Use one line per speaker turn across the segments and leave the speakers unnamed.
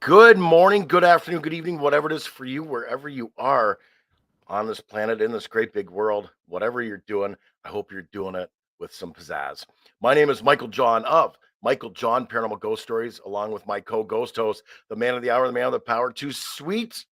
Good morning, good afternoon, good evening, whatever it is for you, wherever you are on this planet, in this great big world, whatever you're doing, I hope you're doing it with some pizzazz. My name is Michael John of Michael John Paranormal Ghost Stories, along with my co-ghost host, the man of the hour, the man of the power, too sweet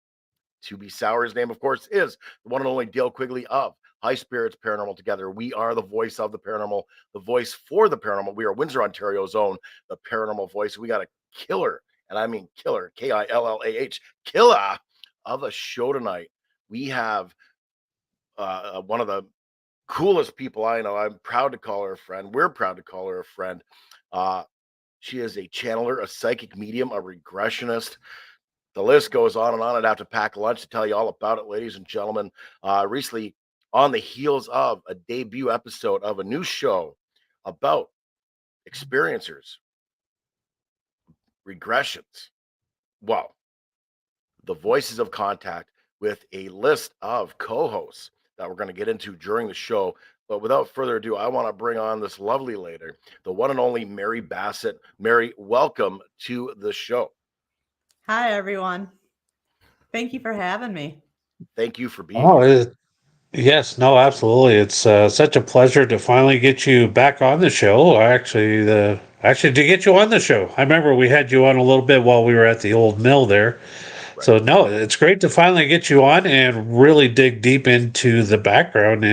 to be sour. His name, of course, is the one and only Dale Quigley of High Spirits Paranormal. Together, we are the voice of the paranormal, the voice for the paranormal. We are Windsor, Ontario's own, the paranormal voice. We got a killer, and I mean killer, Killah, killer of a show tonight. We have one of the coolest people I know. I'm proud to call her a friend. We're proud to call her a friend. She is a channeler, a psychic medium, a regressionist. The list goes on and on. I'd have to pack lunch to tell you all about it, ladies and gentlemen. Recently, on the heels of a debut episode of a new show about experiencers, regressions. Well, the voices of contact with a list of co-hosts that we're going to get into during the show. But without further ado, I want to bring on this lovely lady, the one and only Mary Bassett. Mary, welcome to the show.
Hi, everyone. Thank you for having me.
Thank you for being here.
Yes, no, absolutely. It's such a pleasure to finally get you back on the show. Actually, to get you on the show. I remember we had you on a little bit while we were at the old mill there.
Right.
So no, it's great to finally get you on and really dig deep into the background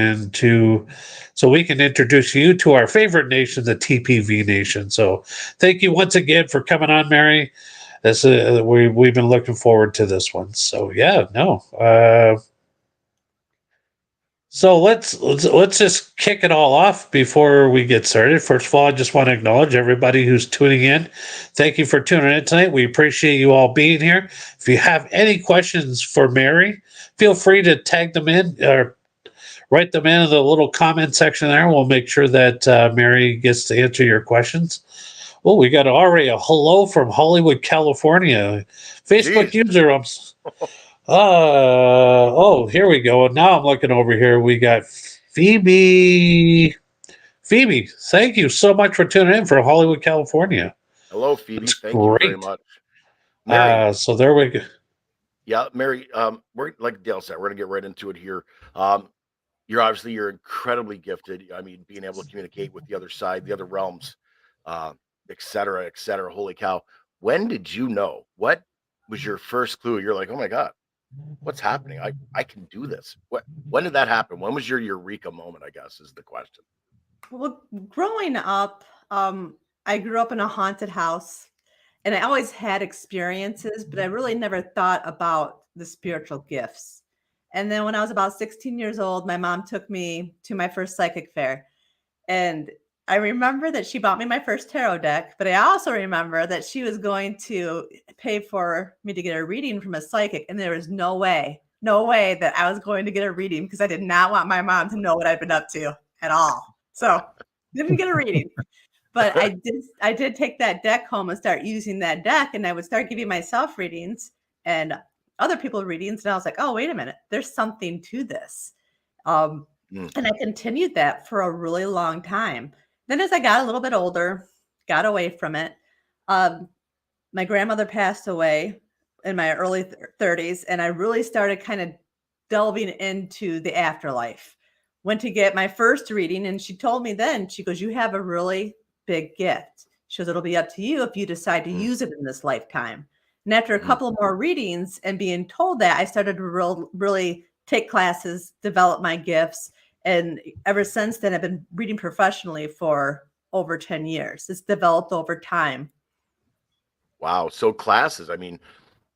so we can introduce you to our favorite nation, the TPV Nation. So thank you once again for coming on, Mary. We've been looking forward to this one. So yeah, no. So let's just kick it all off before we get started. First of all, I just want to acknowledge everybody who's tuning in. Thank you for tuning in tonight. We appreciate you all being here. If you have any questions for Mary, feel free to tag them in or write them in the little comment section there. We'll make sure that Mary gets to answer your questions. Oh, we got already a hello from Hollywood, California. Facebook user. Here we go. Now I'm looking over here. We got Phoebe. Phoebe, thank you so much for tuning in from Hollywood, California.
Hello, Phoebe.
That's
Thank you very much.
Mary, so there we go.
Yeah, Mary, we're like Dale said, we're gonna get right into it here. You're incredibly gifted. I mean, being able to communicate with the other side, the other realms, et cetera, et cetera. Holy cow. When did you know? What was your first clue? You're like, oh my God, what's happening? I can do this. When did that happen? When was your eureka moment, I guess, is the question.
Well, growing up, I grew up in a haunted house, and I always had experiences, but I really never thought about the spiritual gifts. And then when I was about 16 years old, my mom took me to my first psychic fair. And I remember that she bought me my first tarot deck, but I also remember that she was going to pay for me to get a reading from a psychic. And there was no way that I was going to get a reading because I did not want my mom to know what I'd been up to at all. So didn't get a reading. But I did take that deck home and start using that deck, and I would start giving myself readings and other people readings. And I was like, oh, wait a minute, there's something to this. And I continued that for a really long time. Then as I got a little bit older, got away from it, my grandmother passed away in my early 30s, and I really started kind of delving into the afterlife. Went to get my first reading, and she told me then, she goes, you have a really big gift. She goes, it'll be up to you if you decide to use it in this lifetime. And after a couple more readings and being told that, I started to really take classes, develop my gifts. And ever since then, I've been reading professionally for over 10 years. It's developed over time.
Wow. So classes, I mean,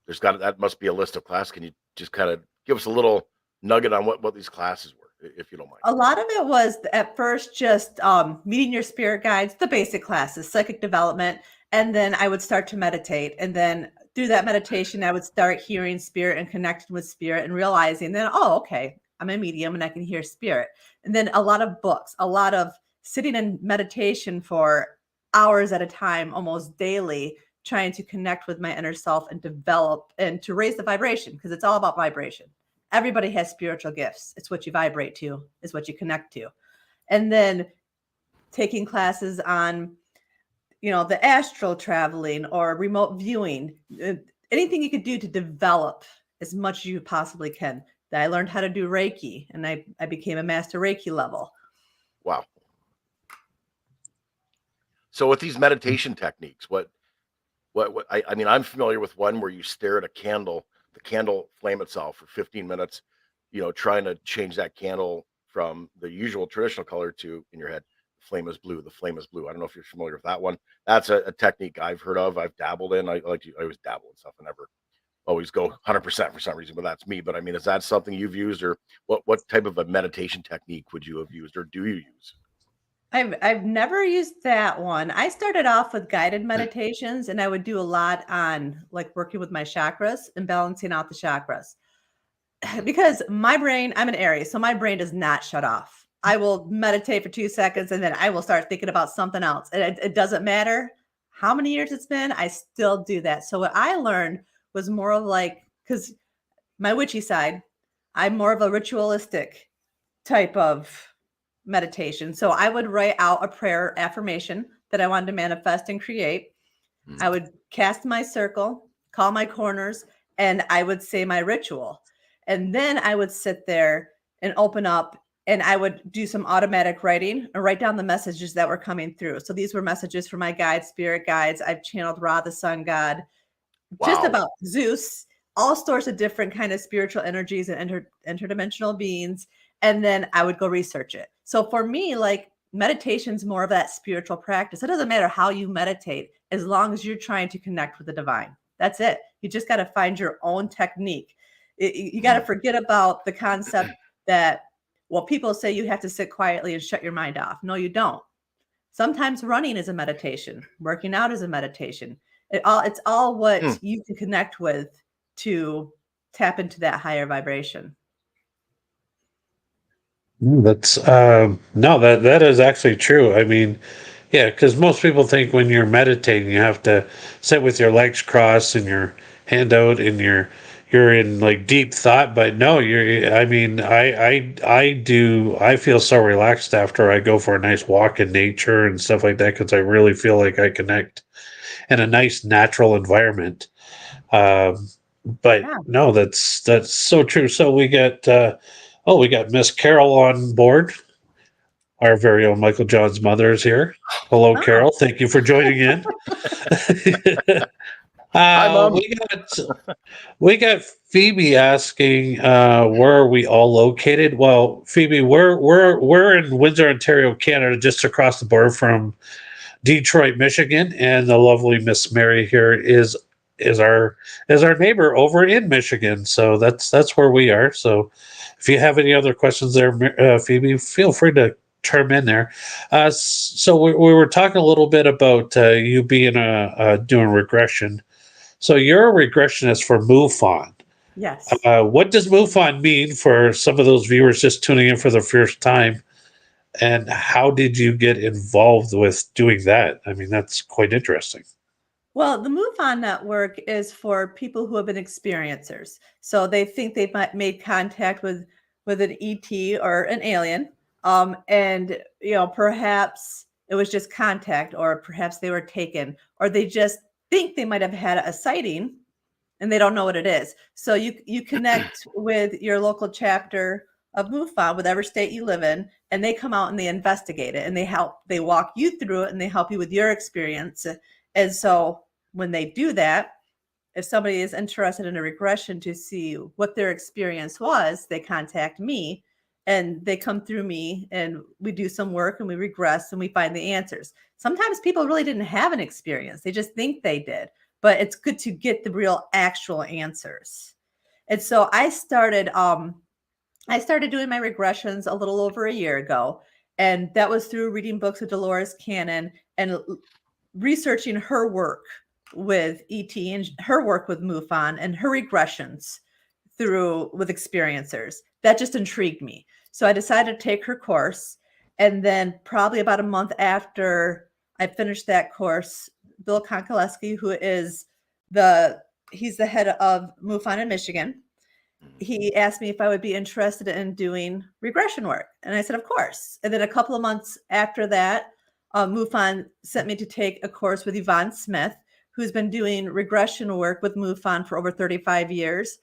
that must be a list of classes. Can you just kind of give us a little nugget on what these classes were? if you don't mind?
A lot of it was at first just meeting your spirit guides, the basic classes, psychic development, and then I would start to meditate. And then through that meditation, I would start hearing spirit and connecting with spirit and realizing then, oh, okay, I'm a medium and I can hear spirit. And then a lot of books, a lot of sitting in meditation for hours at a time, almost daily, trying to connect with my inner self and develop and to raise the vibration, because it's all about vibration. Everybody has spiritual gifts. It's what you vibrate to, is what you connect to. And then taking classes on, the astral traveling or remote viewing, anything you could do to develop as much as you possibly can. I learned how to do Reiki, and I became a master Reiki level.
Wow. So with these meditation techniques, I mean, I'm familiar with one where you stare at a candle, the candle flame itself for 15 minutes, trying to change that candle from the usual traditional color to, in your head, the flame is blue. The flame is blue. I don't know if you're familiar with that one. That's a technique I've heard of. I've dabbled in. I always dabble in stuff and never always go 100% for some reason, but that's me. But I mean, is that something you've used, or what type of a meditation technique would you have used, or do you use?
I've never used that one. I started off with guided meditations, and I would do a lot on like working with my chakras and balancing out the chakras. Because my brain, I'm an Aries, so my brain does not shut off. I will meditate for 2 seconds and then I will start thinking about something else. And it doesn't matter how many years it's been, I still do that. So what I learned was more of like, because my witchy side, I'm more of a ritualistic type of meditation. So I would write out a prayer affirmation that I wanted to manifest and create. I would cast my circle, call my corners, and I would say my ritual. And then I would sit there and open up, and I would do some automatic writing and write down the messages that were coming through. So these were messages from my guides, spirit guides. I've channeled Ra, the sun god, just
Wow.
about Zeus, all sorts of different kind of spiritual energies and interdimensional beings. And then I would go research it. So for me, like meditation's more of that spiritual practice. It doesn't matter how you meditate, as long as you're trying to connect with the divine. That's it. You just got to find your own technique. You got to forget about the concept that, well, people say you have to sit quietly and shut your mind off. No, you don't. Sometimes running is a meditation. Working out is a meditation. It's all what you can connect with to tap into that higher vibration.
That's no, that is actually true. I mean, yeah, because most people think when you're meditating, you have to sit with your legs crossed and your hand out, and you're in like deep thought. But no, I mean, I feel so relaxed after I go for a nice walk in nature and stuff like that, because I really feel like I connect in a nice natural environment. But
Yeah.
no, that's so true. So we got Miss Carol on board. Our very own Michael John's mother is here. Hello,
Wow.
Carol. Thank you for joining in.
Hi, Mom.
We got Phoebe asking, where are we all located? Well, Phoebe, we're in Windsor, Ontario, Canada, just across the border from Detroit, Michigan, and the lovely Miss Mary here is our neighbor over in Michigan. So that's where we are. So if you have any other questions there, Phoebe, feel free to term in there. So we were talking a little bit about you being doing regression. So you're a regressionist for MUFON.
Yes.
What does MUFON mean for some of those viewers just tuning in for the first time? And how did you get involved with doing that? I mean, that's quite interesting.
Well, the MUFON network is for people who have been experiencers. So they think they've made contact with an ET or an alien. And perhaps it was just contact, or perhaps they were taken, or they just think they might have had a sighting and they don't know what it is. So you connect with your local chapter of MUFON, whatever state you live in, and they come out and they investigate it, and they walk you through it, and they help you with your experience. And so when they do that, if somebody is interested in a regression to see what their experience was, they contact me and they come through me, and we do some work and we regress and we find the answers. Sometimes people really didn't have an experience. They just think they did, but it's good to get the real actual answers. And so I started I started doing my regressions a little over a year ago, and that was through reading books of Dolores Cannon and researching her work with ET and her work with MUFON and her regressions with experiencers. That just intrigued me. So I decided to take her course. And then probably about a month after I finished that course, Bill Konkoleski, who is he's the head of MUFON in Michigan, he asked me if I would be interested in doing regression work. And I said, of course. And then a couple of months after that, MUFON sent me to take a course with Yvonne Smith, who's been doing regression work with MUFON for over 35 years,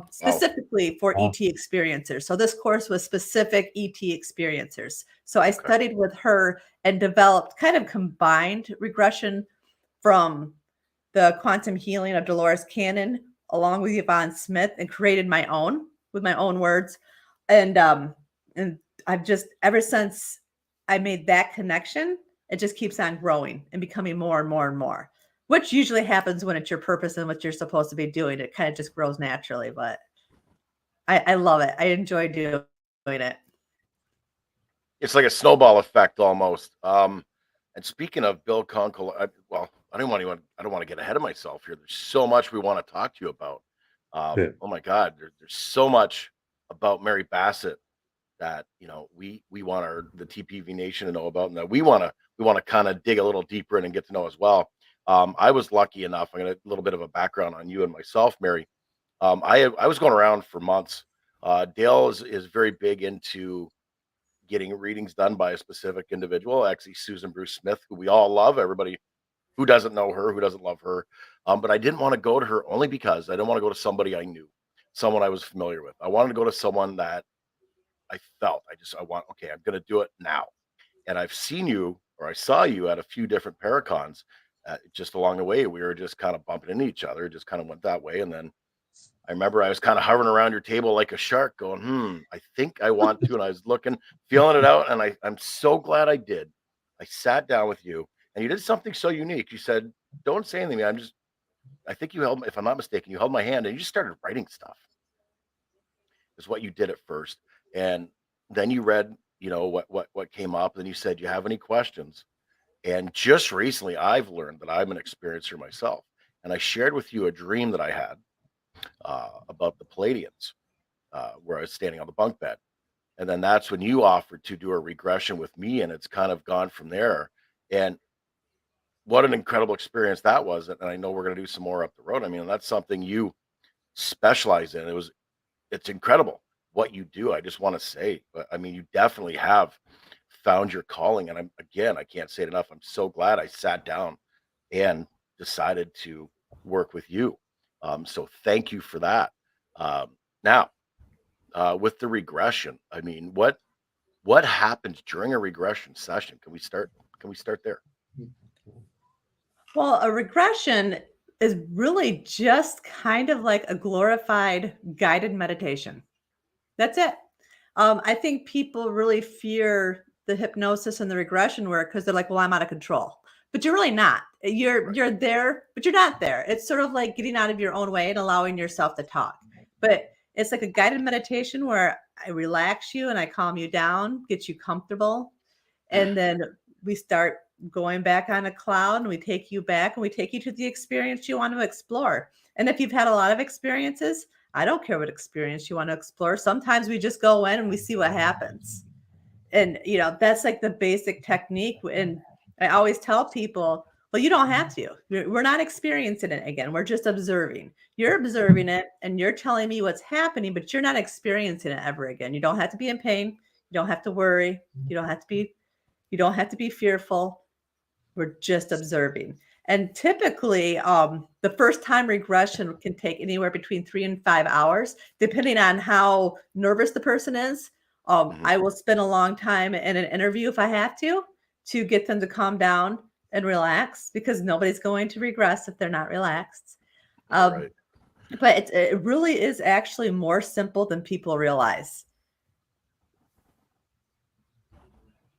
specifically for ET experiencers. So this course was specific ET experiencers. So I studied with her and developed kind of combined regression from the quantum healing of Dolores Cannon along with Yvonne Smith and created my own with my own words. And I've just, ever since I made that connection, it just keeps on growing and becoming more and more and more, which usually happens when it's your purpose and what you're supposed to be doing. It kind of just grows naturally, but I love it. I enjoy doing it.
It's like a snowball effect almost. And speaking of Bill Conkle, I don't want to get ahead of myself here. There's so much we want to talk to you about. Oh my God, there's so much about Mary Bassett that we want the TPV Nation to know about, and that we want to kind of dig a little deeper in and get to know as well. I was lucky enough. I'm gonna a little bit of a background on you and myself, Mary. I was going around for months. Dale is very big into getting readings done by a specific individual. Actually, Susan Bruce Smith, who we all love. Everybody who doesn't know her, who doesn't love her. But I didn't want to go to her only because I didn't want to go to somebody I knew, someone I was familiar with. I wanted to go to someone that I felt I'm going to do it now. And I've seen you, or I saw you at a few different Paracons. Just along the way, we were just kind of bumping into each other, just kind of went that way. And then I remember I was kind of hovering around your table like a shark going, I think I want to. And I was looking, feeling it out. And I'm so glad I did. I sat down with you and you did something so unique. You said, don't say anything. I think you held, if I'm not mistaken, you held my hand and you just started writing stuff. Is what you did at first. And then you read, what came up. Then you said, you have any questions? And just recently I've learned that I'm an experiencer myself. And I shared with you a dream that I had about the Palladians, where I was standing on the bunk bed. And then that's when you offered to do a regression with me. And it's kind of gone from there. And what an incredible experience that was. And I know we're going to do some more up the road. I mean, that's something you specialize in. It's incredible what you do. I just want to say, I mean, you definitely have found your calling. And I can't say it enough. I'm so glad I sat down and decided to work with you. So thank you for that. Now, with the regression, I mean, what happens during a regression session? Can we start there?
Well, a regression is really just kind of like a glorified guided meditation. That's it. I think people really fear the hypnosis and the regression work because they're like, well, I'm out of control. But you're really not. You're there, but you're not there. It's sort of like getting out of your own way and allowing yourself to talk. But it's like a guided meditation where I relax you and I calm you down, get you comfortable. And then we start going back on a cloud and we take you back and we take you to the experience you want to explore. And if you've had a lot of experiences, I don't care what experience you want to explore. Sometimes we just go in and we see what happens. And, that's like the basic technique. And I always tell people, well, you don't have to. We're not experiencing it again. We're just observing. You're observing it and you're telling me what's happening, but you're not experiencing it ever again. You don't have to be in pain. You don't have to worry. You don't have to be fearful. We're just observing. And typically, the first time regression can take anywhere between 3 and 5 hours, depending on how nervous the person is. I will spend a long time in an interview if I have to get them to calm down and relax, because nobody's going to regress if they're not relaxed.
Right.
But it really is actually more simple than people realize.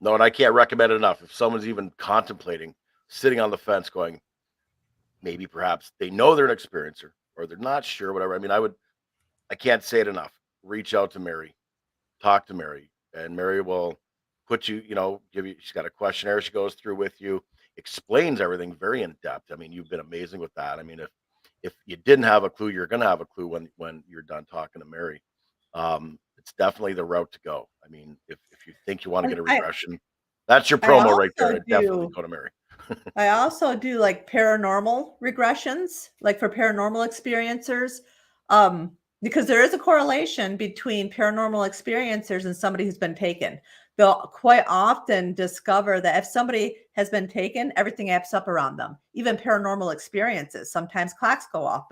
No, and I can't recommend it enough. If someone's even contemplating sitting on the fence going, maybe perhaps they know they're an experiencer or they're not sure, whatever. I mean, I can't say it enough. Reach out to Mary. talk to Mary, and Mary will put you, give you. She's got a questionnaire she goes through with you, explains everything very in depth. I mean, you've been amazing with that. I mean, if you didn't have a clue, you're going to have a clue when you're done talking to Mary. It's definitely the route to go. I mean, if you think you want to
And
get a regression, that's your promo right there. Definitely go to Mary.
I also do like paranormal regressions, like for paranormal experiencers, because there is a correlation between paranormal experiencers and somebody who's been taken. They'll quite often discover that if somebody has been taken, everything amps up around them. Even paranormal experiences, sometimes clocks go off,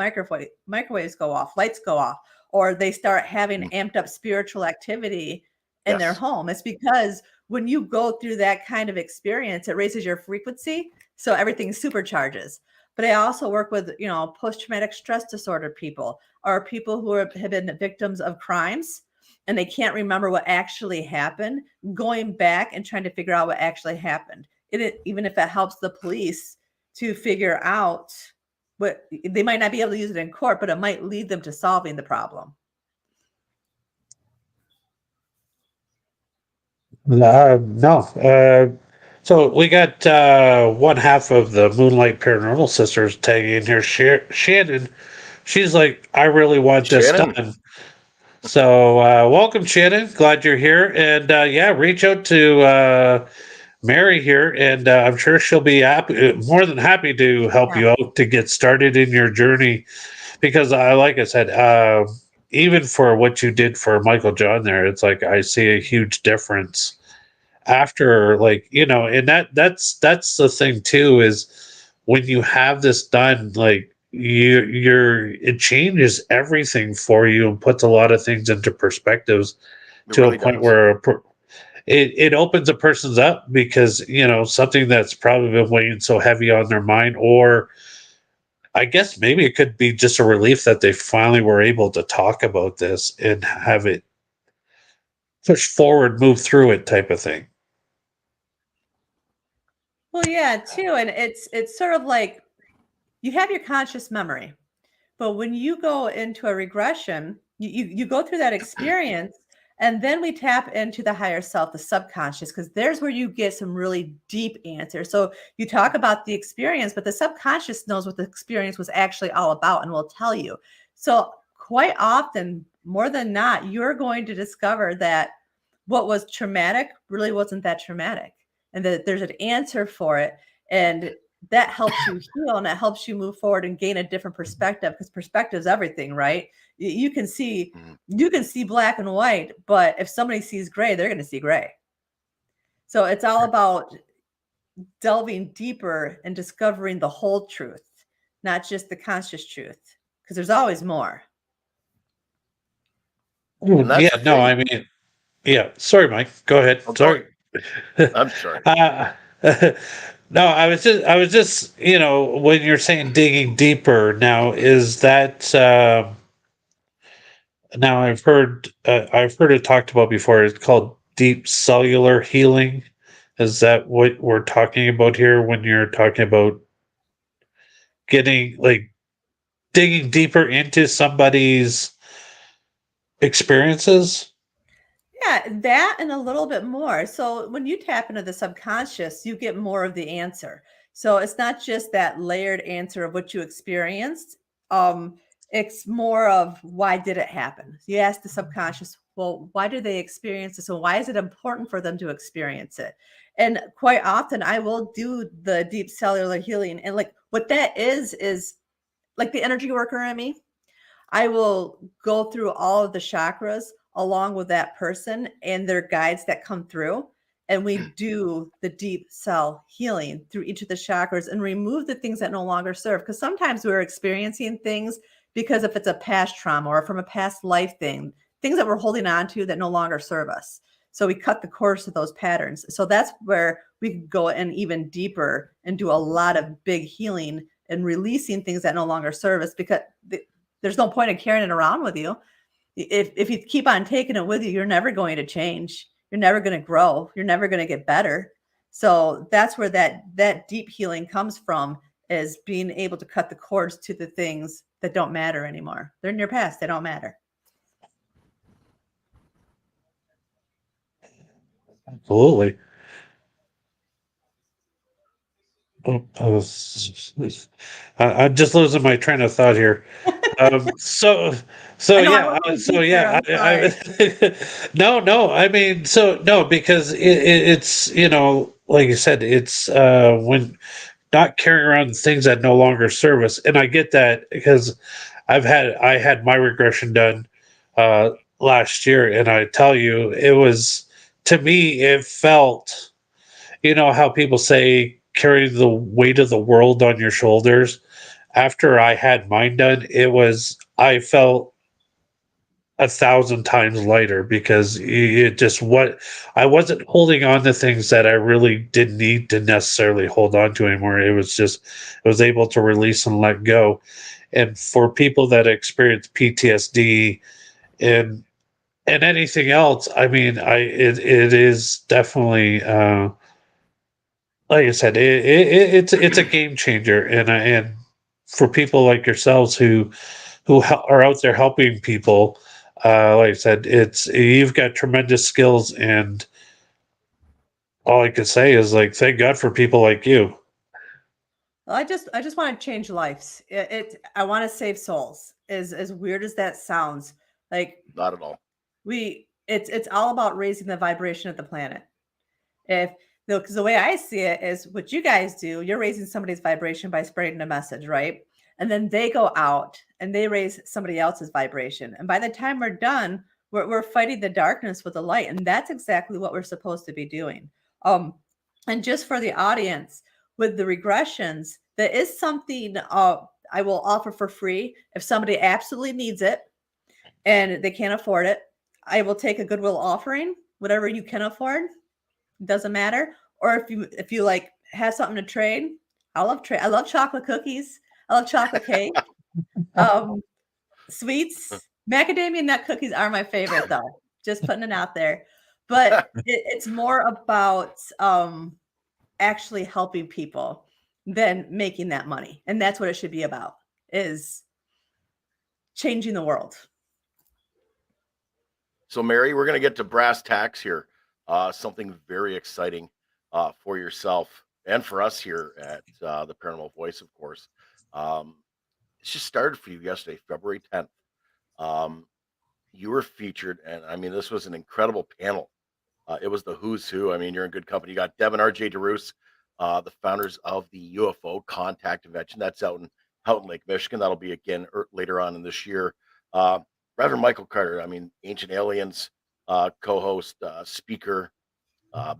microwaves go off, lights go off, or they start having amped up spiritual activity in their home. It's because when you go through that kind of experience, it raises your frequency. So everything supercharges. But I also work with, post-traumatic stress disorder people, or people who have been victims of crimes and they can't remember what actually happened, going back and trying to figure out what actually happened. Even if it helps the police to figure out what, they might not be able to use it in court, but it might lead them to solving the problem.
No. So we got one half of the Moonlight Paranormal Sisters tagging in here. Shannon, she's like, I really want this
Shannon.
done. So welcome, Shannon. Glad you're here. And reach out to Mary here, and I'm sure she'll be more than happy to help you out to get started in your journey. Because like I said, even for what you did for Michael John there, it's like I see a huge difference after, and that's the thing too, is when you have this done, like it changes everything for you and puts a lot of things into perspectives to a point where it opens a person's up, because something that's probably been weighing so heavy on their mind, or I guess maybe it could be just a relief that they finally were able to talk about this and have it push forward, move through it, type of thing.
Well, yeah, too. And it's sort of like you have your conscious memory, but when you go into a regression, you go through that experience, and then we tap into the higher self, the subconscious, because there's where you get some really deep answers. So you talk about the experience, but the subconscious knows what the experience was actually all about and will tell you. So quite often, more than not, you're going to discover that what was traumatic really wasn't that traumatic, and that there's an answer for it. And that helps you heal, and it helps you move forward and gain a different perspective, because perspective is everything, right? You can see black and white, but if somebody sees gray, they're going to see gray. So it's all about delving deeper and discovering the whole truth, not just the conscious truth, because there's always more.
I mean, sorry, Mike, go ahead. Sorry.
I'm sorry.
No, I was just, when you're saying digging deeper, now is that, now I've heard it talked about before. It's called deep cellular healing. Is that what we're talking about here when you're talking about getting, like, digging deeper into somebody's experiences?
Yeah, that and a little bit more. So when you tap into the subconscious, you get more of the answer. So it's not just that layered answer of what you experienced. It's more of, why did it happen? You ask the subconscious, well, why do they experience this? And why is it important for them to experience it? And quite often I will do the deep cellular healing. And like what that is like the energy worker in me. I will go through all of the chakras along with that person and their guides that come through. And we do the deep cell healing through each of the chakras and remove the things that no longer serve. Because sometimes we're experiencing things because if it's a past trauma or from a past life thing, things that we're holding on to that no longer serve us. So we cut the course of those patterns. So that's where we can go in even deeper and do a lot of big healing and releasing things that no longer serve us, because there's no point in carrying it around with you. If you keep on taking it with you, you're never going to change. You're never going to grow. You're never going to get better. So that's where that deep healing comes from, is being able to cut the cords to the things that don't matter anymore. They're in your past. They don't matter.
Absolutely. Oh, I'm just losing my train of thought here. Um, so, so
I know I
yeah,
went too
so
deep there.
yeah,
I'm sorry.
no, I mean, so no, because it's like you said, it's when not carrying around things that no longer serve us, and I get that because I had my regression done last year, and I tell you, it was to me, it felt, how people say carry the weight of the world on your shoulders. After I had mine done, I felt 1,000 times lighter because it just what I wasn't holding on to things that I really didn't need to necessarily hold on to anymore. I was able to release and let go. And for people that experience PTSD and anything else, I mean, it is definitely like I said, it's a game changer, and for people like yourselves who are out there helping people, like I said, it's you've got tremendous skills, and all I can say is like thank God for people like you.
Well, I just want to change lives. I want to save souls. As weird as that sounds, like
Not at all.
it's all about raising the vibration of the planet. If Because the way I see it is what you guys do, you're raising somebody's vibration by spreading a message, right? And then they go out and they raise somebody else's vibration. And by the time we're done, we're fighting the darkness with the light. And that's exactly what we're supposed to be doing. Um, and just for the audience, with the regressions, there is something I will offer for free if somebody absolutely needs it and they can't afford it. I will take a goodwill offering, whatever you can afford, doesn't matter. Or if you like have something to trade, I love trade. I love chocolate cookies. I love chocolate cake. Um, Sweets, macadamia nut cookies are my favorite though. Just putting it out there. But it's more about actually helping people than making that money. And that's what it should be about, is changing the world.
So, Mary, we're going to get to brass tacks here. Something very exciting for yourself and for us here at the Paranormal Voice, of course. Um, it just started for you yesterday, February 10th. Um, you were featured, and I mean, this was an incredible panel. It was the who's who. I mean, you're in good company. You got Devin R.J. DeRoos, the founders of the UFO Contact Convention. That's out in Houghton Lake, Michigan. That'll be again later on in this year. Uh, Reverend Michael Carter, I mean, Ancient Aliens co-host, speaker.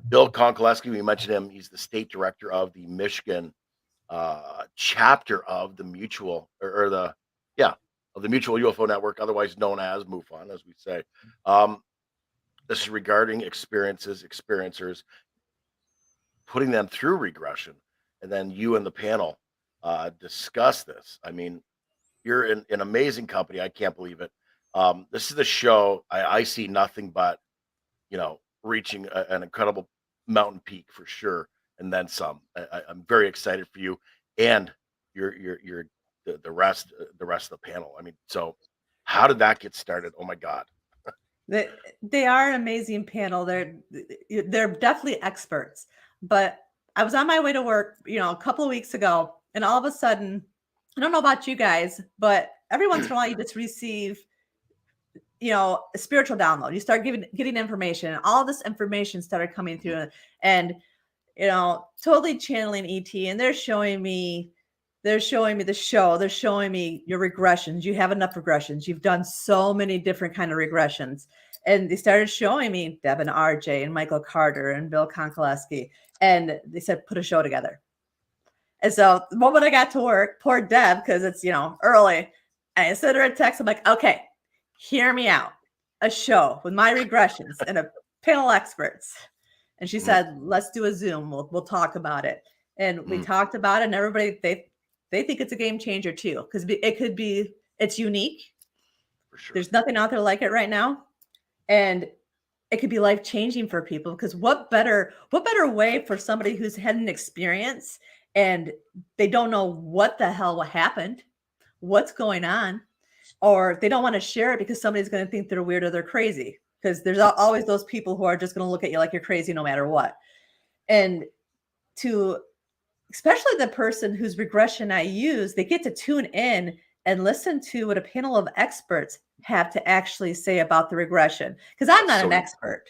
Bill Konkoleski, we mentioned him. He's the state director of the Michigan chapter of the Mutual, or the, yeah, of the Mutual UFO Network, otherwise known as MUFON, as we say. This is regarding experiencers, putting them through regression, and then you and the panel discuss this. I mean, you're in an amazing company. I can't believe it. This is the show. I see nothing but, reaching an incredible mountain peak for sure, and then some. I'm very excited for you and your the rest of the panel. I mean, so how did that get started? Oh my God.
They are an amazing panel. They're definitely experts. But I was on my way to work, a couple of weeks ago, and all of a sudden, I don't know about you guys, but every once in a while you just receive, a spiritual download. You start getting information, and all this information started coming through, and totally channeling ET, and they're showing me the show. They're showing me your regressions. You have enough regressions. You've done so many different kind of regressions. And they started showing me Devin RJ and Michael Carter and Bill Konkoleski. And they said, put a show together. And so the moment I got to work, poor Deb, because it's, early, I sent her a text. I'm like, okay, hear me out. A show with my regressions and a panel of experts. And she said, let's do a Zoom. We'll talk about it. And we talked about it, and everybody, they think it's a game changer too, because it's unique.
For sure.
There's nothing out there like it right now. And it could be life-changing for people, because what better way for somebody who's had an experience and they don't know what the hell happened, what's going on, or they don't want to share it because somebody's going to think they're weird or they're crazy. because there's always those people who are just going to look at you like you're crazy no matter what. And especially the person whose regression I use, they get to tune in and listen to what a panel of experts have to actually say about the regression. Because I'm not an expert.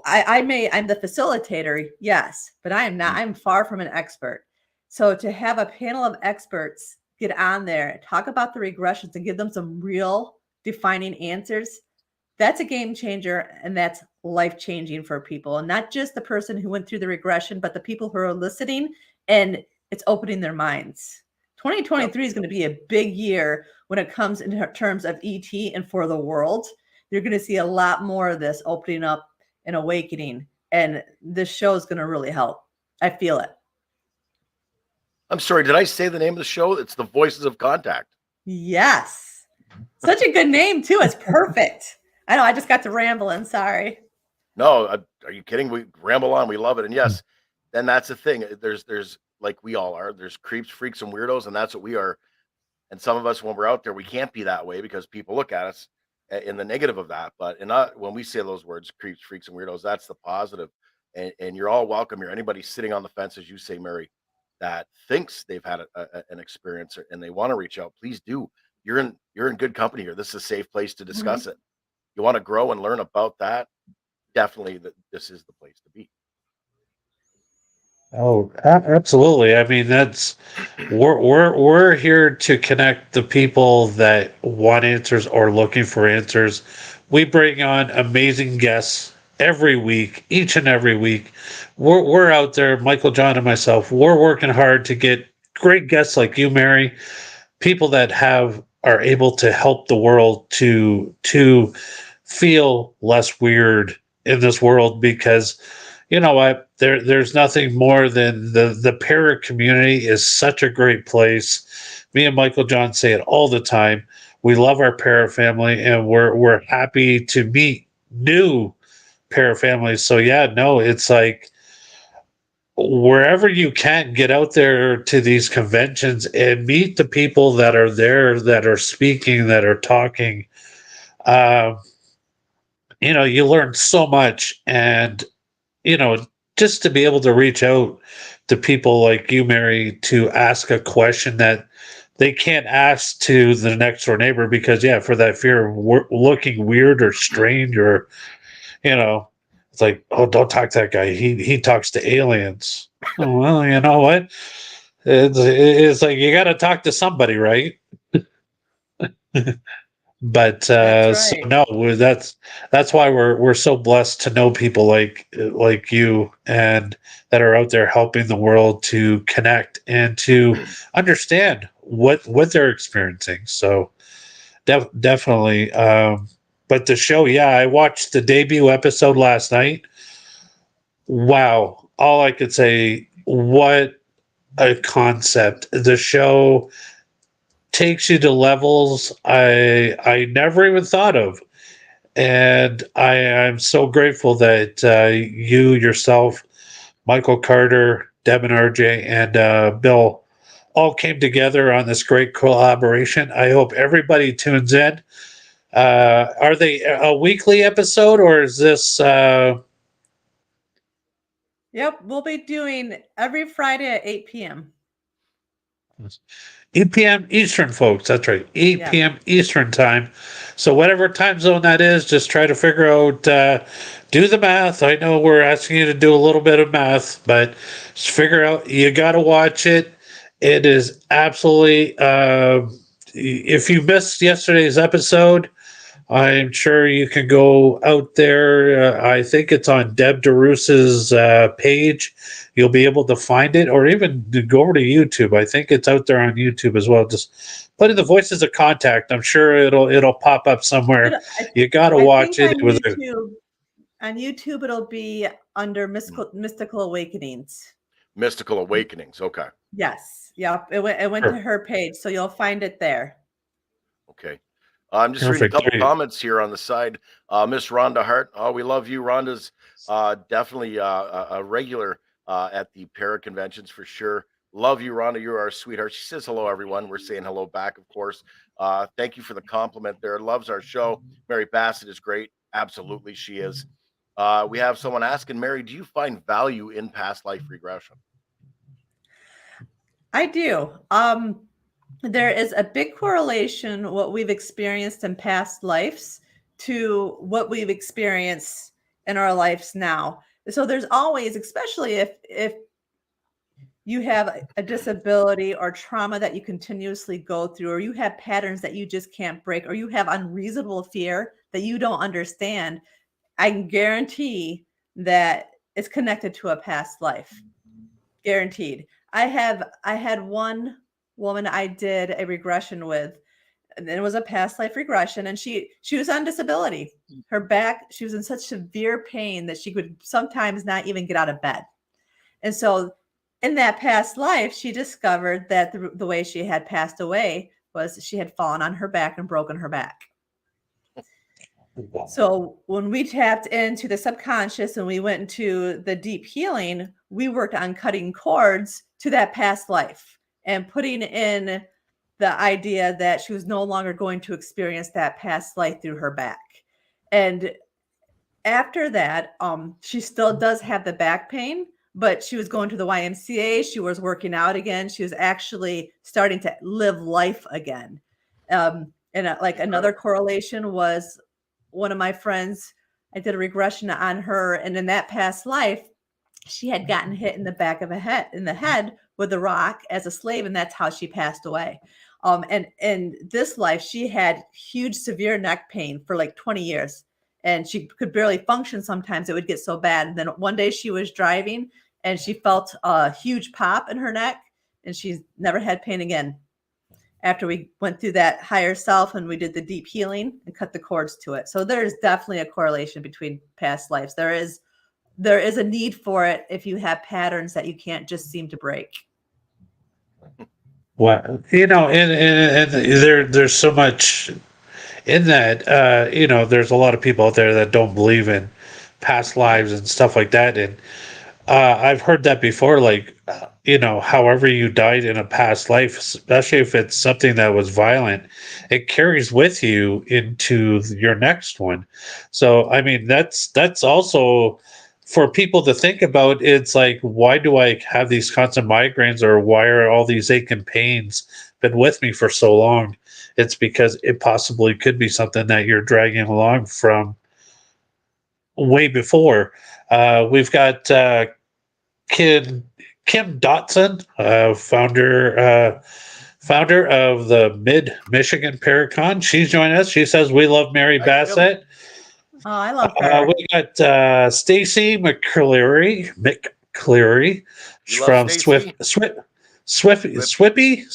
I'm the facilitator, yes, but I am not. I'm far from an expert. So to have a panel of experts get on there, talk about the regressions, and give them some real defining answers, that's a game changer, and that's life-changing for people. And not just the person who went through the regression, but the people who are listening, and it's opening their minds. 2023 is going to be a big year when it comes in terms of ET and for the world. You're going to see a lot more of this opening up and awakening, and this show is going to really help. I feel it.
I'm sorry, did I say the name of the show? It's The Voices of Contact.
Yes. Such a good name, too. It's perfect. I know, I just got to rambling. Sorry.
No, are you kidding? We ramble on. We love it. And yes, then that's the thing. There's like we all are. There's creeps, freaks, and weirdos, and that's what we are. And some of us, when we're out there, we can't be that way because people look at us in the negative of that. But when we say those words, creeps, freaks, and weirdos, that's the positive. And you're all welcome here. Anybody sitting on the fence, as you say, Mary, that thinks they've had an experience and they want to reach out, please do. You're in good company here. This is a safe place to discuss it. You want to grow and learn about that, definitely this is the place to be.
Oh, absolutely. I mean, we're here to connect the people that want answers or looking for answers. We bring on amazing guests every week, each and every week. We're out there, Michael, John, and myself. We're working hard to get great guests like you, Mary, people that are able to help the world to feel less weird in this world, because you know what, there's nothing more than the para community is such a great place. Me and Michael John say it all the time. We love our para family, and we're happy to meet new para families. So yeah, no, it's like wherever you can, get out there to these conventions and meet the people that are there, that are speaking, that are talking. Um, you learn so much, and you know, just to be able to reach out to people like you, Mary, to ask a question that they can't ask to the next door neighbor because, yeah, for that fear of looking weird or strange, or it's like, oh, don't talk to that guy. He talks to aliens. Oh, well, you know what? It's like you got to talk to somebody, right? But
That's
so
right.
no, that's why we're so blessed to know people like you, and that are out there helping the world to connect and to understand what they're experiencing. So definitely. But the show, yeah, I watched the debut episode last night. Wow, all I could say, what a concept. The show takes you to levels I never even thought of. And I'm so grateful that you yourself, Michael Carter, Deb and RJ, and Bill all came together on this great collaboration. I hope everybody tunes in. Are they a weekly episode, or is this?
Yep, we'll be doing every Friday at 8 p.m.
8 p.m. Eastern, folks. That's right. 8
Yeah.
p.m. Eastern time. So whatever time zone that is, just try to figure out, do the math. I know we're asking you to do a little bit of math, but just figure out, you got to watch it. It is absolutely, if you missed yesterday's episode, I'm sure you can go out there. I think it's on Deb DeRuse's page. You'll be able to find it, or even go over to YouTube. I think it's out there on YouTube as well. Just put in the Voices of Contact. I'm sure it'll pop up somewhere. You got to
I
watch
think
it.
on YouTube, it'll be under Mystical Awakenings.
Mystical Awakenings. Okay.
Yes. Yep. It went to her page, so you'll find it there.
Okay. I'm just reading a couple comments here on the side. Miss Rhonda Hart. Oh, we love you. Rhonda's definitely a regular at the para conventions for sure. Love you, Rhonda. You're our sweetheart. She says hello, everyone. We're saying hello back, of course. Thank you for the compliment there. Loves our show. Mary Bassett is great. Absolutely, she is. We have someone asking, Mary, do you find value in past life regression?
I do. There is a big correlation what we've experienced in past lives to what we've experienced in our lives now. So there's always, especially if you have a disability or trauma that you continuously go through, or you have patterns that you just can't break, or you have unreasonable fear that you don't understand, I can guarantee that it's connected to a past life. Guaranteed. I had one woman I did a regression with, and it was a past life regression, and she was on disability. Her back, she was in such severe pain that she could sometimes not even get out of bed. And so in that past life, she discovered that the way she had passed away was she had fallen on her back and broken her back. So when we tapped into the subconscious and we went into the deep healing, we worked on cutting cords to that past life and putting in the idea that she was no longer going to experience that past life through her back. And after that, she still does have the back pain, but she was going to the YMCA. She was working out again. She was actually starting to live life again. Like another correlation was one of my friends, I did a regression on her, and in that past life, she had gotten hit in the back of the head with a rock as a slave, and that's how she passed away. And in this life, she had huge, severe neck pain for like 20 years, and she could barely function. Sometimes it would get so bad. And then one day she was driving, and she felt a huge pop in her neck, and she's never had pain again. After we went through that higher self and we did the deep healing and cut the cords to it. So there's definitely a correlation between past lives. There is a need for it if you have patterns that you can't just seem to break.
Well, and there's so much in that. There's a lot of people out there that don't believe in past lives and stuff like that, and I've heard that before. Like, however you died in a past life, especially if it's something that was violent, it carries with you into your next one. So, I mean, that's also for people to think about. It's like, why do I have these constant migraines, or why are all these aching pains been with me for so long? It's because it possibly could be something that you're dragging along from way before. We've got Kim Dotson, founder of the Mid Michigan Paracon. She's joining us. She says we love Mary Bassett.
Oh, I love her.
We got Stacy McCleary
You love
from
Stacy?
Swippy.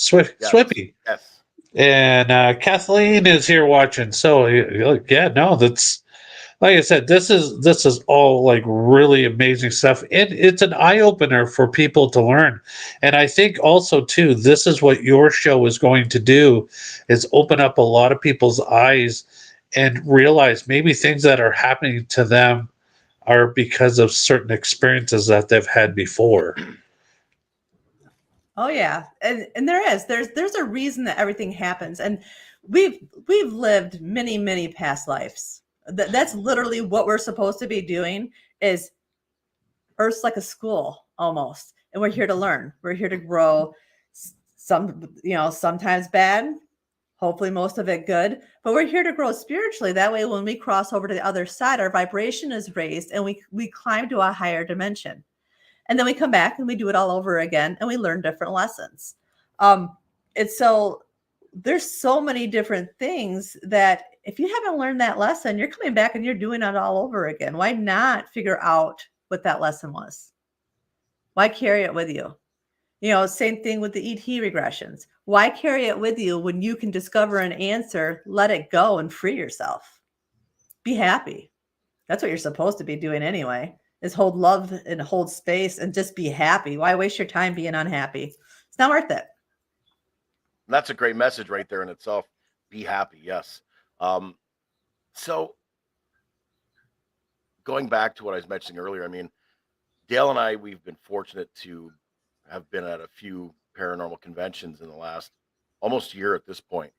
Yes.
And Kathleen is here watching. So yeah, no, that's like I said, this is all like really amazing stuff, and it's an eye opener for people to learn. And I think also too, this is what your show is going to do, is open up a lot of people's eyes and realize maybe things that are happening to them are because of certain experiences that they've had before.
Oh yeah. And there's a reason that everything happens. And we've lived many past lives. That's literally what we're supposed to be doing. Is Earth's like a school almost, and we're here to learn. We're here to grow. Sometimes bad, hopefully most of it good, but we're here to grow spiritually. That way, when we cross over to the other side, our vibration is raised and we climb to a higher dimension. And then we come back and we do it all over again and we learn different lessons. It's so there's so many different things that if you haven't learned that lesson, you're coming back and you're doing it all over again. Why not figure out what that lesson was? Why carry it with you? Same thing with the ET regressions. Why carry it with you when you can discover an answer, let it go and free yourself? Be happy. That's what you're supposed to be doing anyway, is hold love and hold space and just be happy. Why waste your time being unhappy? It's not worth it.
That's a great message right there in itself. Be happy. Yes. So going back to what I was mentioning earlier, I mean, Dale and I, we've been fortunate to have been at a few paranormal conventions in the last almost year at this point,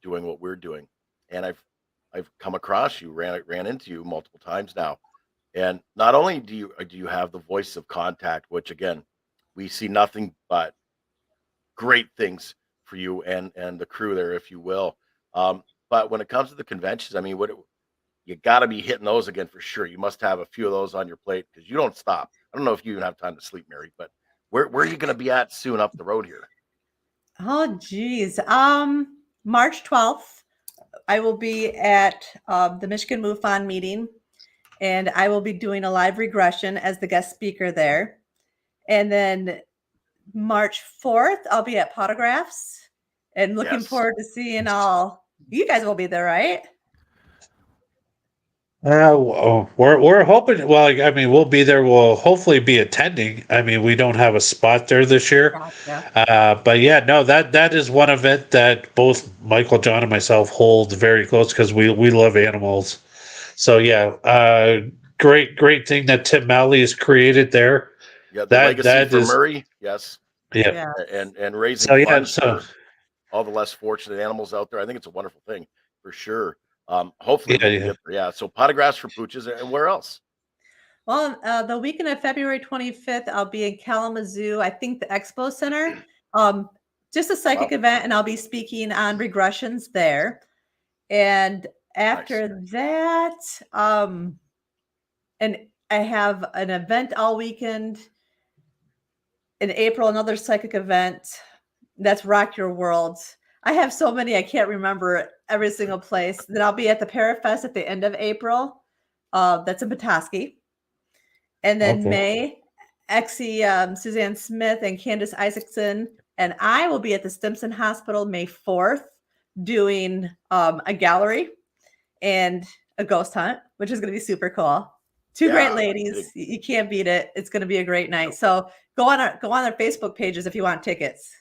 doing what we're doing. And I I've come across you, ran into you multiple times now. And not only do you have the voice of contact, which again, we see nothing but great things for you and the crew there, if you will. But when it comes to the conventions, I mean, what you got to be hitting those again for sure. You must have a few of those on your plate because you don't stop. I don't know if you even have time to sleep, Mary, but where are you going to be at soon up the road here?
Oh, geez. March 12th, I will be at the Michigan MUFON meeting, and I will be doing a live regression as the guest speaker there. And then March 4th, I'll be at Potographs, and looking
Yes.
forward to seeing all. You guys will be there, right?
We're hoping. Well, I mean, we'll be there. We'll hopefully be attending. I mean, we don't have a spot there this year,
Gotcha.
but yeah, no, that is one event that both Michael, John, and myself hold very close because we love animals. So yeah, great thing that Tim Malley has created there.
Yeah, the
That
legacy
that
for
is
Murray, yes,
yeah.
Yeah.
and raising
So yeah,
funds
so
for all the less fortunate animals out there. I think it's a wonderful thing for sure. Hopefully
yeah,
we can
yeah.
get there. Yeah. So Potographs for pooches, and where else?
Well, the weekend of February 25th, I'll be in Kalamazoo, I think the Expo Center. Just a psychic
Wow.
event, and I'll be speaking on regressions there. And
Nice.
after that, and I have an event all weekend in April, another psychic event. That's Rock Your World. I have so many, I can't remember every single place. Then I'll be at the Parafest at the end of April. That's in Petoskey. And then
Okay.
May, Exie, Suzanne Smith and Candace Isaacson. And I will be at the Stimson Hospital May 4th doing a gallery and a ghost hunt, which is going to be super cool. Two great
Yeah.
ladies. You can't beat it. It's going to be a great night. So go on our Facebook pages if you want tickets,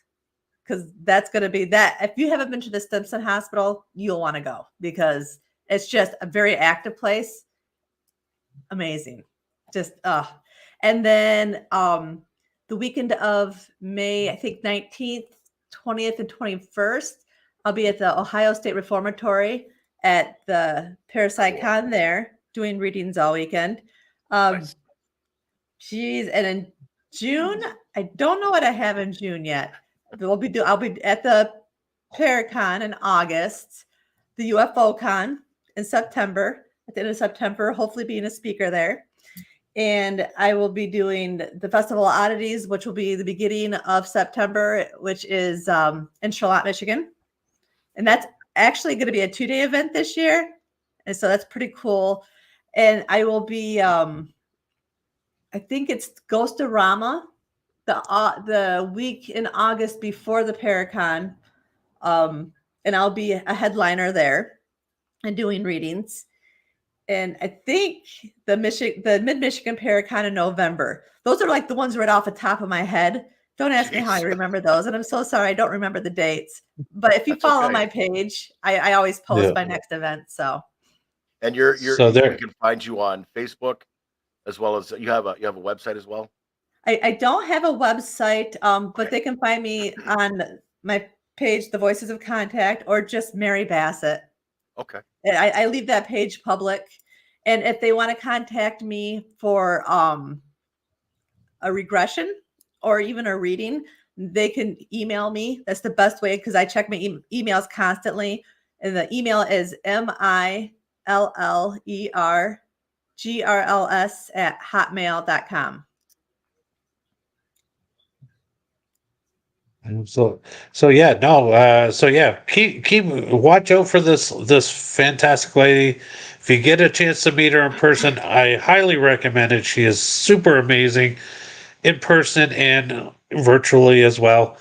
because that's going to be that. If you haven't been to the Stimson Hospital, you'll want to go because it's just a very active place. Amazing. Just and then the weekend of May, I think 19th, 20th, and 21st, I'll be at the Ohio State Reformatory at the Parapsychon there doing readings all weekend.
Nice.
Geez, and in June, I don't know what I have in June yet. I'll be at the Paracon in August, the UFO Con in September, at the end of September, hopefully being a speaker there. And I will be doing the Festival of Oddities, which will be the beginning of September, which is in Charlotte, Michigan. And that's actually going to be a 2-day event this year. And so that's pretty cool. And I will be, I think it's Ghostorama, the week in August before the Paracon. And I'll be a headliner there and doing readings. And I think the Mid-Michigan Paracon in November. Those are like the ones right off the top of my head. Don't ask me how I remember those. And I'm so sorry, I don't remember the dates. But if you
That's
follow
okay.
my page, I always post
Yeah.
my next event. So
And you're
So
we
there.
can find you on Facebook as well as you have a website as well.
I don't have a website, but
Okay.
they can find me on my page, The Voices of Contact, or just Mary Bassett.
Okay.
I leave that page public. And if they want to contact me for a regression or even a reading, they can email me. That's the best way because I check my emails constantly. And the email is millergrls@hotmail.com.
So yeah, no, so yeah, keep watch out for this fantastic lady. If you get a chance to meet her in person, I highly recommend it. She is super amazing in person and virtually as well.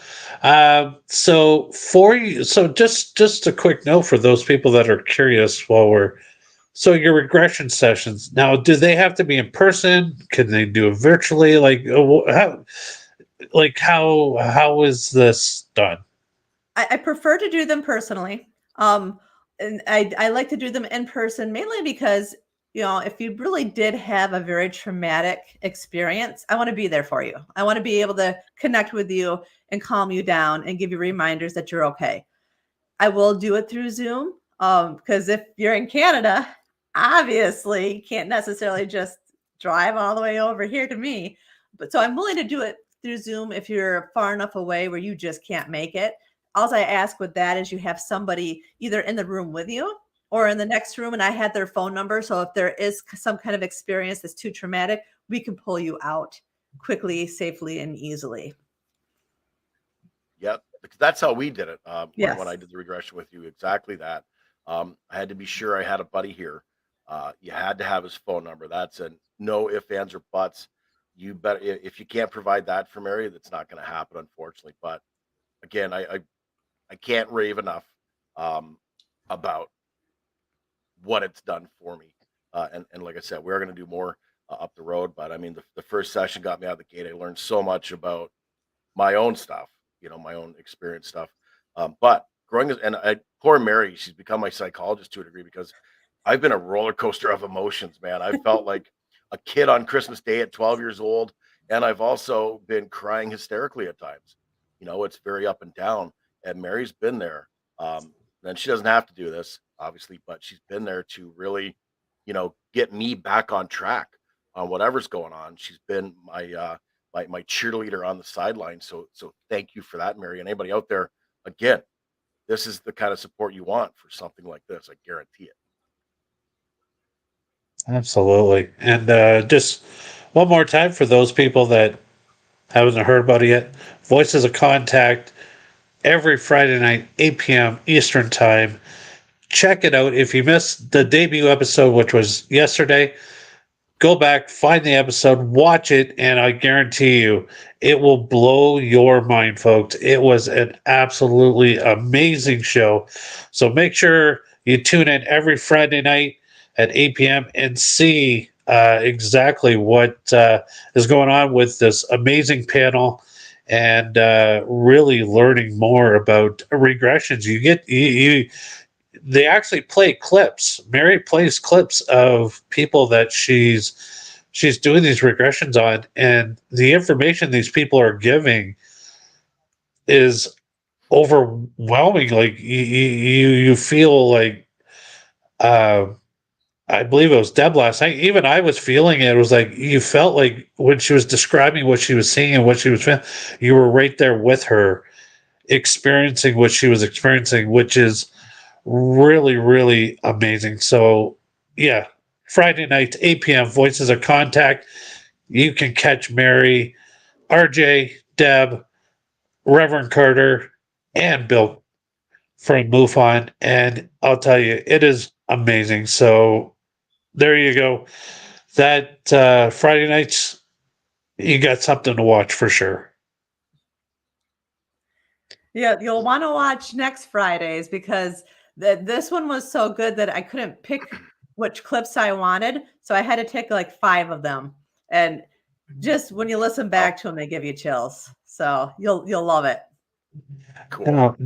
So for you, so just a quick note for those people that are curious so your regression sessions now, do they have to be in person? Can they do it virtually? How is this done?
I prefer to do them personally. And I like to do them in person mainly because, if you really did have a very traumatic experience, I want to be there for you. I want to be able to connect with you and calm you down and give you reminders that you're okay. I will do it through Zoom. Because if you're in Canada, obviously you can't necessarily just drive all the way over here to me. But so I'm willing to do it through Zoom if you're far enough away where you just can't make it. All I ask with that is you have somebody either in the room with you or in the next room, and I had their phone number. So if there is some kind of experience that's too traumatic, we can pull you out quickly, safely, and easily.
Yep, because that's how we did it
Yes.
when I did the regression with you. Exactly that. I had to be sure I had a buddy here. You had to have his phone number. That's a no ifs, ands, or buts. You better if you can't provide that for Mary, that's not going to happen, unfortunately. But again, I can't rave enough about what it's done for me. And like I said, we're going to do more up the road. But I mean, the first session got me out of the gate. I learned so much about my own stuff, my own experience stuff. But growing and poor Mary, she's become my psychologist to a degree because I've been a roller coaster of emotions, man. I felt like a kid on Christmas Day at 12 years old, and I've also been crying hysterically at times. It's very up and down. And Mary's been there. And she doesn't have to do this, obviously, but she's been there to really, get me back on track on whatever's going on. She's been my cheerleader on the sideline. So thank you for that, Mary. And anybody out there, again, this is the kind of support you want for something like this. I guarantee it.
Absolutely. And just one more time for those people that haven't heard about it yet, Voices of Contact every Friday night, 8 p.m. Eastern Time. Check it out. If you missed the debut episode, which was yesterday, go back, find the episode, watch it, and I guarantee you it will blow your mind, folks. It was an absolutely amazing show. So make sure you tune in every Friday night at 8 p.m. and see exactly what is going on with this amazing panel and really learning more about regressions. They actually play clips. Mary plays clips of people that she's doing these regressions on, and the information these people are giving is overwhelming. Like you feel like I believe it was Deb last night. Even I was feeling it. It was like you felt like when she was describing what she was seeing and what she was feeling, you were right there with her, experiencing what she was experiencing, which is really, really amazing. So, yeah, Friday night, 8 p.m., Voices of Contact. You can catch Mary, RJ, Deb, Reverend Carter, and Bill from MUFON. And I'll tell you, it is amazing. So, there you go. That Friday nights, you got something to watch for sure.
Yeah, you'll want to watch next Fridays because this one was so good that I couldn't pick which clips I wanted. So I had to take like 5 of them. And just when you listen back to them, they give you chills. So you'll love it.
Cool.
Now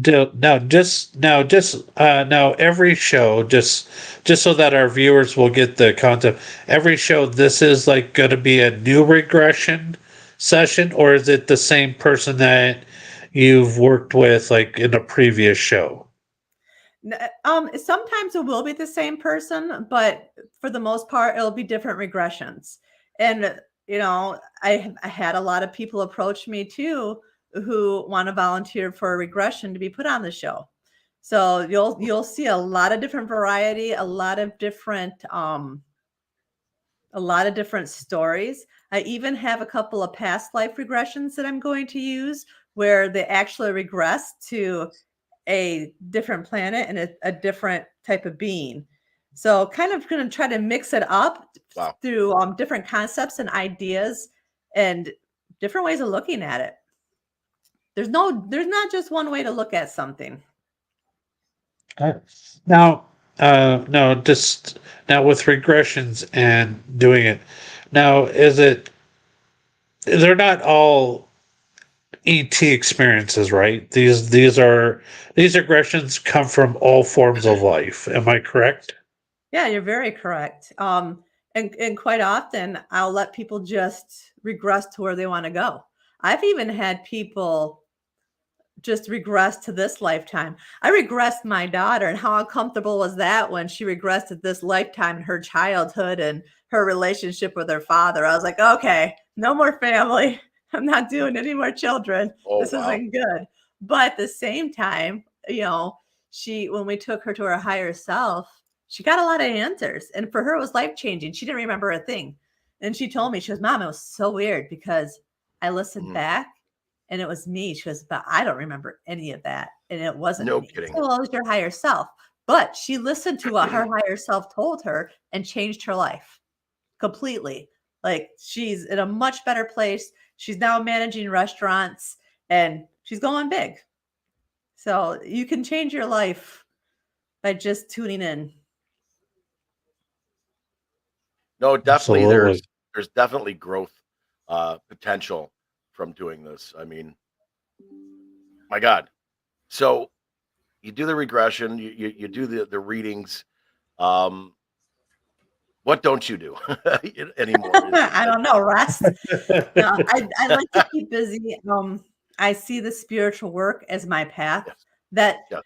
every show, just so that our viewers will get the concept, every show, this is like going to be a new regression session, or is it the same person that you've worked with like in a previous show?
Sometimes it will be the same person, but for the most part, it'll be different regressions. And I had a lot of people approach me too who want to volunteer for a regression to be put on the show. So you'll see a lot of different variety, a lot of different stories. I even have a couple of past life regressions that I'm going to use where they actually regress to a different planet and a different type of being. So kind of going to try to mix it up through different concepts and ideas and different ways of looking at it. There's not just one way to look at something.
Now with regressions and doing it, now they're not all ET experiences, right? These regressions come from all forms of life. Am I correct?
Yeah, you're very correct. And quite often I'll let people just regress to where they want to go. I've even had people just regressed to this lifetime. I regressed my daughter, and how uncomfortable was that when she regressed to this lifetime in her childhood and her relationship with her father. I was like, okay, no more family. I'm not doing any more children.
Oh,
This
wow.
isn't good. But at the same time, when we took her to her higher self, she got a lot of answers. And for her, it was life changing. She didn't remember a thing. And she told me, she goes, Mom, it was so weird because I listened back and it was me. She goes, but I don't remember any of that. And it wasn't
No
me.
kidding.
So, well, it was your higher self. But she listened to what her higher self told her and changed her life completely. Like, she's in a much better place. She's now managing restaurants and she's going big. So you can change your life by just tuning in.
No, definitely
Absolutely.
there's definitely growth potential from doing this. I mean, my God. So you do the regression, you do the readings. What don't you do anymore?
I don't know, rest. No, I like to keep busy. I see the spiritual work as my path.
Yes,
That
yes.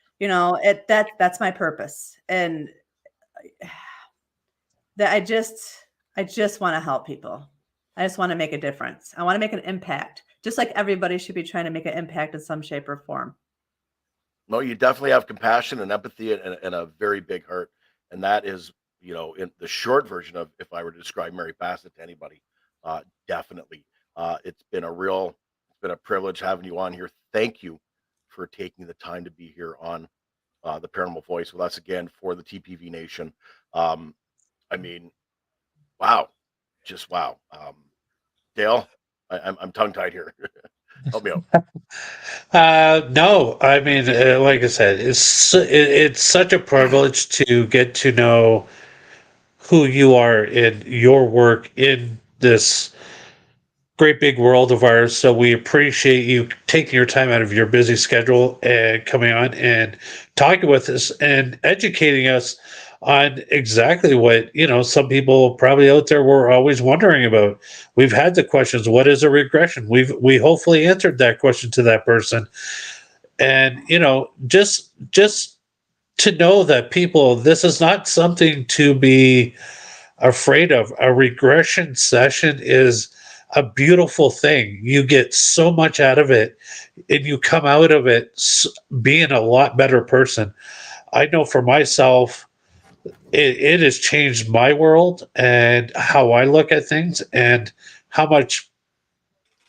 that's my purpose, and that I just want to help people. I just want to make a difference. I want to make an impact, just like everybody should be trying to make an impact in some shape or form.
No, you definitely have compassion and empathy and a very big heart, and that is, in the short version of if I were to describe Mary Bassett to anybody, definitely. It's been a privilege having you on here. Thank you for taking the time to be here on the Paranormal Voice with us again for the TPV Nation. Um, I mean, wow, just wow. Dale, I'm tongue tied here. Help me out.
No, I mean, like I said, it's such a privilege to get to know who you are in your work in this great big world of ours. So we appreciate you taking your time out of your busy schedule and coming on and talking with us and educating us on exactly what, some people probably out there were always wondering about. We've had the questions, what is a regression? We hopefully answered that question to that person. And, just to know that people, this is not something to be afraid of. A regression session is a beautiful thing. You get so much out of it, and you come out of it being a lot better person. I know for myself, it has changed my world and how I look at things and how much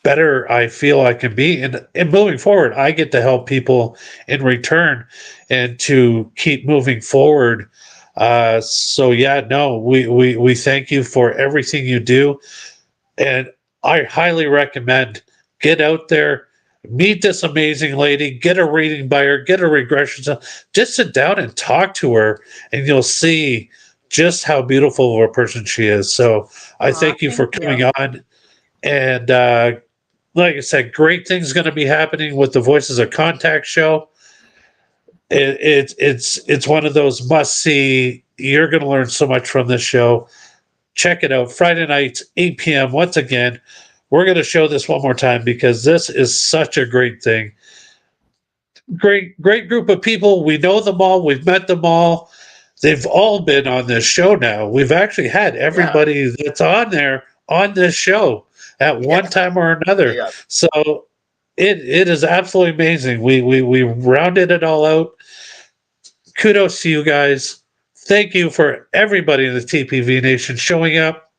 better I feel I can be. And moving forward, I get to help people in return and to keep moving forward. So yeah, no, we thank you for everything you do. And I highly recommend get out there, meet this amazing lady, get a reading by her, get a regression. Just sit down and talk to her, and you'll see just how beautiful of a person she is. So I
Aw,
thank you for
thank
coming
you.
on. And like I said, great things going to be happening with the Voices of Contact show. It's one of those must see. You're going to learn so much from this show. Check it out. Friday nights, 8 p.m. Once again, we're going to show this one more time because this is such a great thing. Great group of people. We know them all. We've met them all. They've all been on this show now. We've actually had
Yeah,
everybody that's on there on this show at
yeah,
one time or another.
yeah.
So it is absolutely amazing. We rounded it all out. Kudos to you guys. Thank you for everybody in the TPV Nation showing up,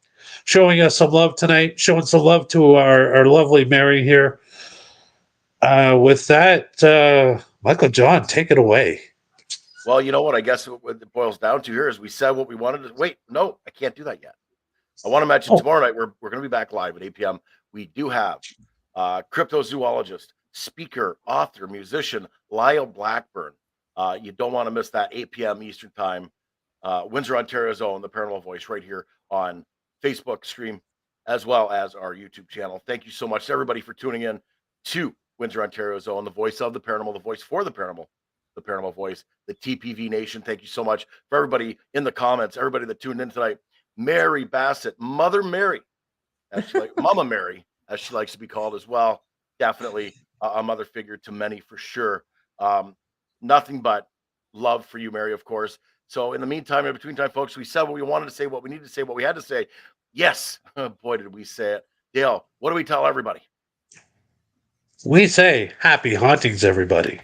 showing us some love tonight, showing some love to our lovely Mary here. With that, Michael John, take it away.
Well, you know what? I guess what it boils down to here is we said what we wanted to. Wait, no, I can't do that yet. I want to mention
Oh,
tomorrow night we're going to be back live at 8 p.m. We do have cryptozoologist, speaker, author, musician Lyle Blackburn. You don't want to miss that 8 p.m. Eastern time. Windsor, Ontario's own The Paranormal Voice right here on Facebook stream as well as our YouTube channel. Thank you so much to everybody for tuning in to Windsor, Ontario's own, the voice of the paranormal, the voice for the Paranormal Voice, the TPV Nation. Thank you so much for everybody in the comments, everybody that tuned in tonight. Mary Bassett, Mother Mary, as she like Mama Mary, as she likes to be called as well. Definitely a mother figure to many for sure. Nothing but love for you, Mary, of course. So in the meantime, in between time, folks, we said what we wanted to say, what we needed to say, what we had to say. Yes, boy, did we say it. Dale, what do we tell everybody?
We say happy hauntings, everybody.